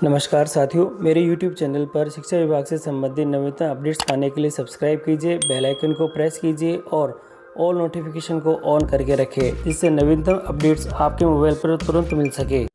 नमस्कार साथियों, मेरे YouTube चैनल पर शिक्षा विभाग से संबंधित नवीनतम अपडेट्स पाने के लिए सब्सक्राइब कीजिए, बेल आइकन को प्रेस कीजिए और ऑल नोटिफिकेशन को ऑन करके रखें, जिससे नवीनतम अपडेट्स आपके मोबाइल पर तुरंत मिल सके।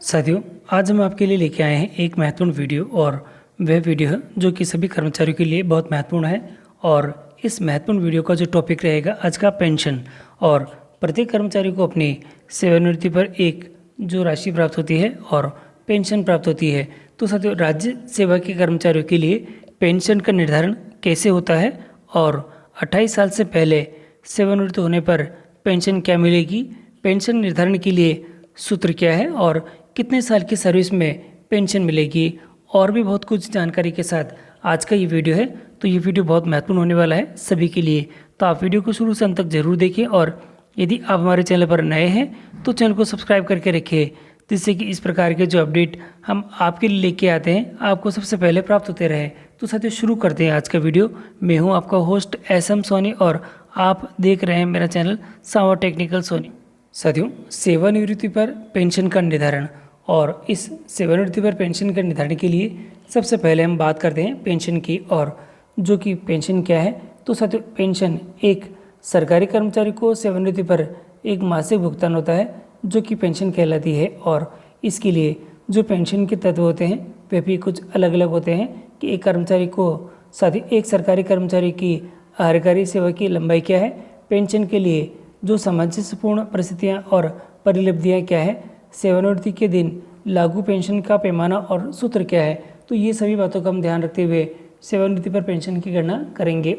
साथियों, आज हम आपके लिए लेके आए हैं एक महत्वपूर्ण वीडियो और वह वीडियो है जो कि सभी कर्मचारियों के लिए बहुत महत्वपूर्ण है। और इस महत्वपूर्ण वीडियो का जो टॉपिक रहेगा आज का पेंशन। और प्रत्येक कर्मचारी को अपनी सेवानिवृत्ति पर एक जो राशि प्राप्त होती है और पेंशन प्राप्त होती है। तो साथियों, राज्य सेवा के कर्मचारियों के लिए पेंशन का निर्धारण कैसे होता है और 28 साल से पहले सेवानिवृत्त होने पर पेंशन क्या मिलेगी, पेंशन निर्धारण के लिए सूत्र क्या है और कितने साल की सर्विस में पेंशन मिलेगी, और भी बहुत कुछ जानकारी के साथ आज का ये वीडियो है। तो ये वीडियो बहुत महत्वपूर्ण होने वाला है सभी के लिए, तो आप वीडियो को शुरू से अंत तक जरूर देखें। और यदि आप हमारे चैनल पर नए हैं तो चैनल को सब्सक्राइब करके रखिए, जिससे कि इस प्रकार के जो अपडेट हम आपके लिए लेके आते हैं आपको सबसे पहले प्राप्त होते रहे। तो साथियों, शुरू करते हैं आज का वीडियो। मैं हूं आपका होस्ट SM सोनी और आप देख रहे हैं मेरा चैनल सावा टेक्निकल सोनी। साथियों, सेवानिवृत्ति पर पेंशन का निर्धारण, और इस सेवानिवृत्ति पर पेंशन का निर्धारण के लिए सबसे पहले हम बात करते हैं पेंशन की, और जो कि पेंशन क्या है। तो साथियों, पेंशन एक सरकारी कर्मचारी को सेवानिवृत्ति पर एक मासिक भुगतान होता है जो कि पेंशन कहलाती है। और इसके लिए जो पेंशन के तत्व होते हैं वे भी कुछ अलग अलग होते हैं कि एक कर्मचारी को साथ ही एक सरकारी कर्मचारी की आहारकारी सेवा की लंबाई क्या है, पेंशन के लिए जो सामंजस्यपूर्ण परिस्थितियां और परिलब्धियां क्या है, सेवानिवृत्ति के दिन लागू पेंशन का पैमाना और सूत्र क्या है। तो ये सभी बातों का हम ध्यान रखते हुए सेवानिवृत्ति पर पेंशन की गणना करेंगे।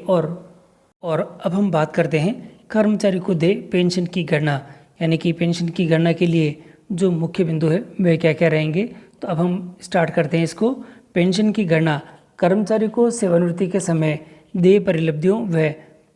और अब हम बात करते हैं कर्मचारी को दे पेंशन की गणना, यानी कि पेंशन की गणना के लिए जो मुख्य बिंदु है वे क्या क्या रहेंगे। तो अब हम स्टार्ट करते हैं इसको। पेंशन की गणना कर्मचारी को सेवानिवृत्ति के समय देय परिलब्धियों व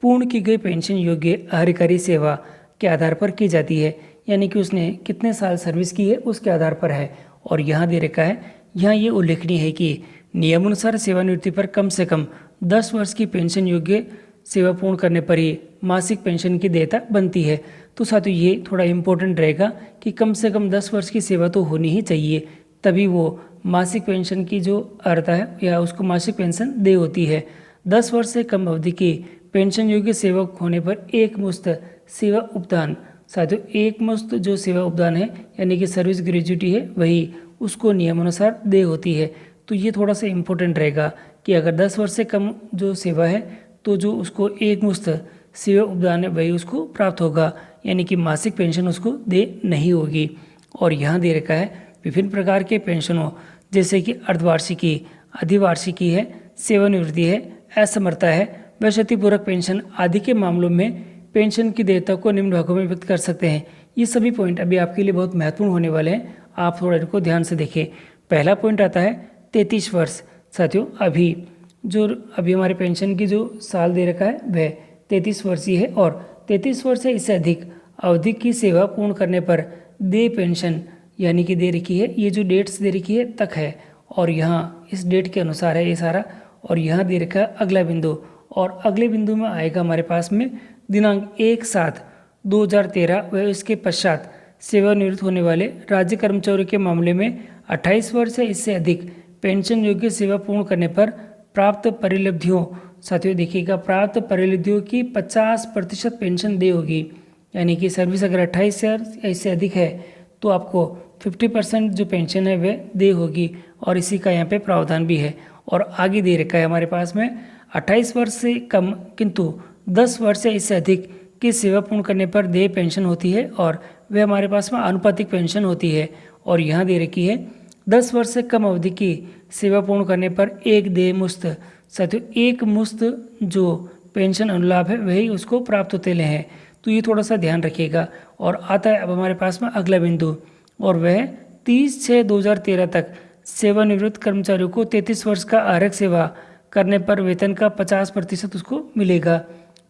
पूर्ण की गई पेंशन योग्य आहारकारी सेवा के आधार पर की जाती है, यानी कि उसने कितने साल सर्विस की है उसके आधार पर है। और यहाँ दे रखा है, यहाँ ये उल्लेखनीय है कि नियमानुसार सेवानिवृत्ति पर कम से कम 10 वर्ष की पेंशन योग्य सेवा पूर्ण करने पर ही मासिक पेंशन की देयता बनती है। तो साथियों, ये थोड़ा इम्पोर्टेंट रहेगा कि कम से कम 10 वर्ष की सेवा तो होनी ही चाहिए, तभी वो मासिक पेंशन की जो अर्हता है या उसको मासिक पेंशन दे होती है। 10 वर्ष से कम अवधि की पेंशन योग्य सेवक होने पर एक मुश्त सेवा उपदान, साथियों एक मुश्त जो सेवा उपदान है यानी कि सर्विस ग्रेजुटी है, वही उसको नियमानुसार दे होती है। तो ये थोड़ा सा इम्पोर्टेंट रहेगा कि अगर 10 वर्ष से कम जो सेवा है तो जो उसको एक मुश्त सेवा उपदान है वही उसको प्राप्त होगा, यानी कि मासिक पेंशन उसको दे नहीं होगी। और यहाँ दे रखा है विभिन्न प्रकार के पेंशनों, जैसे कि अर्धवार्षिकी, अधिवार्षिकी है, सेवानिवृत्ति है, असमर्था है व क्षतिपूरक पेंशन आदि के मामलों में पेंशन की देयता को निम्न भागों में व्यक्त कर सकते हैं। ये सभी पॉइंट अभी आपके लिए बहुत महत्वपूर्ण होने वाले हैं, आप थोड़ा इनको ध्यान से देखें। पहला पॉइंट आता है 33 वर्ष। साथियों, अभी हमारे पेंशन की जो साल दे रखा है वह 33 वर्षीय है, और 33 वर्ष से इससे अधिक अवधि की सेवा पूर्ण करने पर दे पेंशन, यानी कि दे रखी है, ये जो डेट्स दे रखी है तक है, और यहाँ इस डेट के अनुसार है ये सारा। और यहाँ दे रखा है अगला बिंदु, और अगले बिंदु में आएगा हमारे पास में दिनांक 1/7/2013 व इसके पश्चात सेवानिवृत्त होने वाले राज्य कर्मचारियों के मामले में 28 वर्ष से इससे अधिक पेंशन योग्य सेवा पूर्ण करने पर प्राप्त परिलब्धियों, साथियों देखिएगा, प्राप्त परिलब्धियों की 50% पेंशन दे होगी, यानी कि सर्विस अगर 28 से इससे अधिक है तो आपको 50% जो पेंशन है वह दे होगी, और इसी का यहाँ पे प्रावधान भी है। और आगे दे रखा है हमारे पास में 28 वर्ष से कम किंतु 10 वर्ष से इससे अधिक की सेवा पूर्ण करने पर देय पेंशन होती है, और वह हमारे पास में आनुपातिक पेंशन होती है। और यहाँ दे रखी है 10 वर्ष से कम अवधि की सेवा पूर्ण करने पर एक देय मुश्त, साथियों एक मुश्त जो पेंशन अनुलाभ है वही उसको प्राप्त होते हैं। तो ये थोड़ा सा ध्यान रखिएगा। और आता है अब हमारे पास में अगला बिंदु, और वह 30/6/2013 तक सेवानिवृत्त कर्मचारियों को 33 वर्ष का आरक्षण सेवा करने पर वेतन का 50% उसको मिलेगा।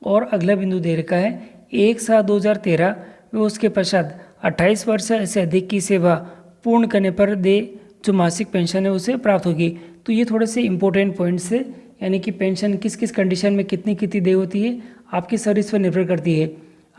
और अगला बिंदु दे रखा है 1/7/2013 व उसके पश्चात 28 वर्ष से अधिक की सेवा पूर्ण करने पर दे जो मासिक पेंशन है उसे प्राप्त होगी। तो ये थोड़े से इंपॉर्टेंट पॉइंट्स है, यानी कि पेंशन किस किस कंडीशन में कितनी कितनी दे होती है आपकी सर्विस पर निर्भर करती है।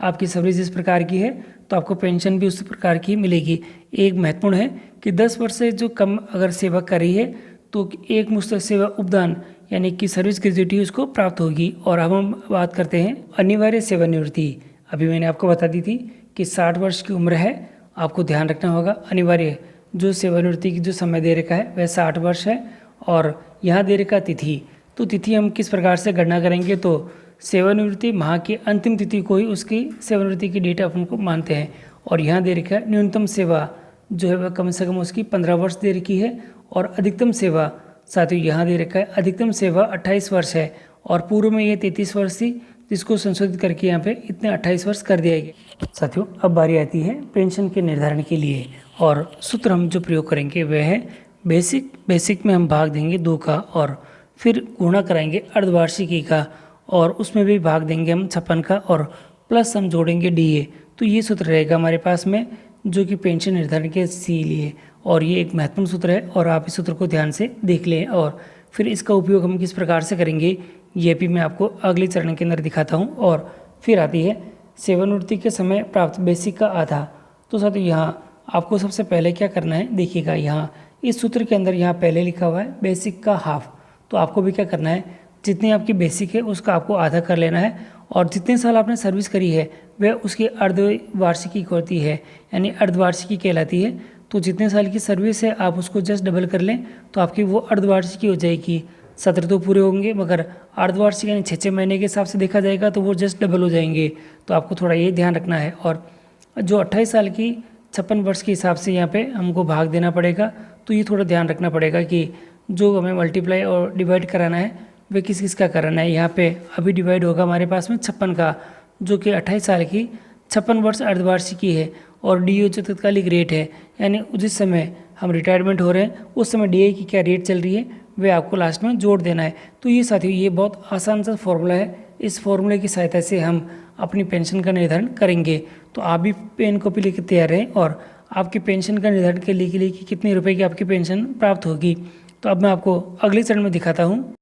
आपकी सर्विस जिस प्रकार की है तो आपको पेंशन भी उस प्रकार की मिलेगी। एक महत्वपूर्ण है कि 10 वर्ष से जो कम अगर सेवा कर रही है तो एक मुश्त सेवा उपदान यानी कि सर्विस ग्रेजुइटी उसको प्राप्त होगी। और अब हम बात करते हैं अनिवार्य सेवानिवृत्ति। अभी मैंने आपको बता दी थी कि 60 वर्ष की उम्र है, आपको ध्यान रखना होगा। अनिवार्य जो सेवानिवृत्ति की जो समय दे रखा है वह 60 वर्ष है। और यहाँ दे रखा तिथि, तो तिथि हम किस प्रकार से गणना करेंगे, तो सेवानिवृत्ति माह की अंतिम तिथि को ही उसकी सेवानिवृत्ति की डेट अपन को मानते हैं। और यहाँ दे रखा है न्यूनतम सेवा जो है वह कम से कम उसकी 15 वर्ष दे रखी है। और अधिकतम सेवा साथियों यहाँ दे रखा है अधिकतम सेवा 28 वर्ष है। और पूर्व में ये 33 वर्ष थी, जिसको संशोधित करके यहाँ पे इतने 28 वर्ष कर दिया गया। साथियों अब बारी आती है पेंशन के निर्धारण के लिए, और सूत्र हम जो प्रयोग करेंगे वह है बेसिक में हम भाग देंगे 2 का, और फिर गुणा कराएंगे अर्धवार्षिकी का, और उसमें भी भाग देंगे हम 56 का, और प्लस हम जोड़ेंगे डीए। तो ये सूत्र रहेगा हमारे पास में जो कि पेंशन निर्धारण के लिए। और ये एक महत्वपूर्ण सूत्र है और आप इस सूत्र को ध्यान से देख लें। और फिर इसका उपयोग हम किस प्रकार से करेंगे ये भी मैं आपको अगले चरण के अंदर दिखाता हूँ। और फिर आती है सेवानिवृत्ति के समय प्राप्त बेसिक का आधा। तो साथियों यहाँ आपको सबसे पहले क्या करना है, देखिएगा यहाँ इस सूत्र के अंदर यहाँ पहले लिखा हुआ है बेसिक का हाफ। तो आपको भी क्या करना है, जितनी आपकी बेसिक है उसका आपको आधा कर लेना है, और जितने साल आपने सर्विस करी है वह उसकी अर्धवार्षिकी होती है, यानी अर्धवार्षिकी कहलाती है। तो जितने साल की सर्विस है आप उसको जस्ट डबल कर लें तो आपकी वो अर्धवार्षिकी हो जाएगी। सत्र तो पूरे होंगे मगर अर्धवार्षिक यानी 6 महीने के हिसाब से देखा जाएगा तो वो जस्ट डबल हो जाएंगे। तो आपको थोड़ा ये ध्यान रखना है। और जो 28 साल की 56 वर्ष के हिसाब से यहाँ पे हमको भाग देना पड़ेगा। तो ये थोड़ा ध्यान रखना पड़ेगा कि जो हमें मल्टीप्लाई और डिवाइड कराना है वह किस किस का कराना है। यहाँ पे अभी डिवाइड होगा हमारे पास में 56 का, जो कि 28 साल की 56 वर्ष अर्धवार्षिकी है। और डीए जो तत्कालिक रेट है, यानी जिस समय हम रिटायरमेंट हो रहे हैं उस समय डीए की क्या रेट चल रही है वह आपको लास्ट में जोड़ देना है। तो ये साथियों ये बहुत आसान सा फॉर्मूला है। इस फॉर्मूले की सहायता से हम अपनी पेंशन का निर्धारण करेंगे। तो आप भी पेन कॉपी लेकर तैयार रहें और आपकी पेंशन का निर्धारण के लिए कि कितने रुपए की आपकी पेंशन प्राप्त होगी। तो अब मैं आपको अगले चरण में दिखाता हूँ।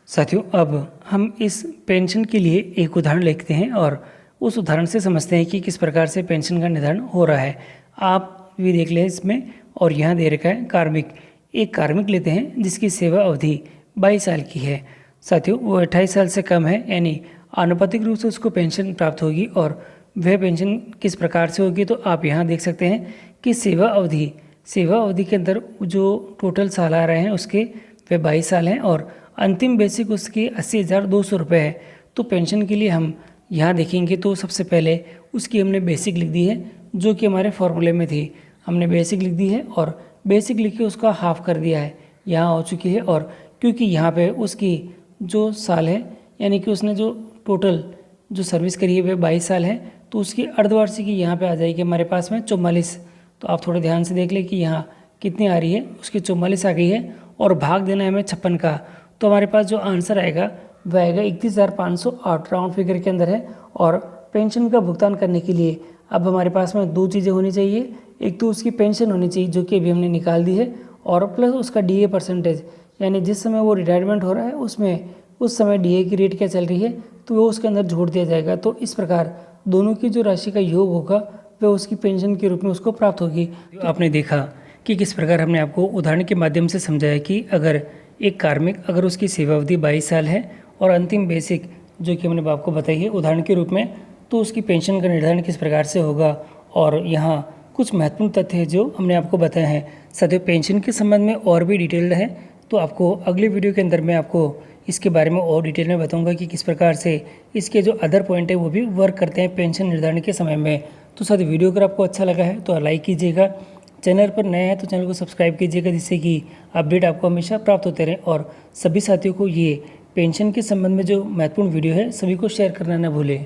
साथियों अब हम इस पेंशन के लिए एक उदाहरण लिखते हैं और उस उदाहरण से समझते हैं कि किस प्रकार से पेंशन का निर्धारण हो रहा है। आप भी देख लें इसमें। और यहाँ दे रखा है कार्मिक, एक कार्मिक लेते हैं जिसकी सेवा अवधि 22 साल की है। साथियों वो 28 साल से कम है, यानी आनुपातिक रूप से उसको पेंशन प्राप्त होगी। और वह पेंशन किस प्रकार से होगी, तो आप यहाँ देख सकते हैं कि सेवा अवधि के अंदर जो टोटल साल आ रहे हैं उसके वह 22 साल हैं और अंतिम बेसिक उसकी 80,200 रुपये है। तो पेंशन के लिए हम यहाँ देखेंगे तो सबसे पहले उसकी हमने बेसिक लिख दी है जो कि हमारे फॉर्मूले में थी। हमने बेसिक लिख दी है और बेसिक लिख के उसका हाफ कर दिया है, यहाँ हो चुकी है। और क्योंकि यहाँ पे उसकी जो साल है, यानी कि उसने जो टोटल जो सर्विस करी है वह 22 साल है, तो उसकी अर्धवार्षिकी यहाँ पे आ जाएगी हमारे पास में 44। तो आप थोड़ा ध्यान से देख लें कि यहाँ कितनी आ रही है, उसकी 44 आ गई है। और भाग देना है हमें 56 का। तो हमारे पास जो आंसर आएगा वह आएगा 31,508 राउंड फिगर के अंदर है। और पेंशन का भुगतान करने के लिए अब हमारे पास में 2 चीज़ें होनी चाहिए। एक तो उसकी पेंशन होनी चाहिए जो कि अभी हमने निकाल दी है, और प्लस उसका डीए परसेंटेज, यानी जिस समय वो रिटायरमेंट हो रहा है उसमें उस समय डीए की रेट क्या चल रही है तो वो उसके अंदर जोड़ दिया जाएगा। तो इस प्रकार दोनों की जो राशि का योग होगा वह उसकी पेंशन के रूप में उसको प्राप्त होगी। तो आपने देखा कि किस प्रकार हमने आपको उदाहरण के माध्यम से समझाया कि अगर एक कार्मिक अगर उसकी सेवा अवधि 22 साल है और अंतिम बेसिक जो कि हमने आपको बताई है उदाहरण के रूप में, तो उसकी पेंशन का निर्धारण किस प्रकार से होगा। और यहाँ कुछ महत्वपूर्ण तथ्य है जो हमने आपको बताए हैं। साथियों पेंशन के संबंध में और भी डिटेल्ड है, तो आपको अगले वीडियो के अंदर मैं आपको इसके बारे में और डिटेल में बताऊंगा कि किस प्रकार से इसके जो अदर पॉइंट है वो भी वर्क करते हैं पेंशन निर्धारण के समय में। तो साथियों वीडियो अगर आपको अच्छा लगा है तो लाइक कीजिएगा, चैनल पर नए हैं तो चैनल को सब्सक्राइब कीजिएगा, जिससे कि अपडेट आपको हमेशा प्राप्त होते रहें। और सभी साथियों को ये पेंशन के संबंध में जो महत्वपूर्ण वीडियो है सभी को शेयर करना न भूलें।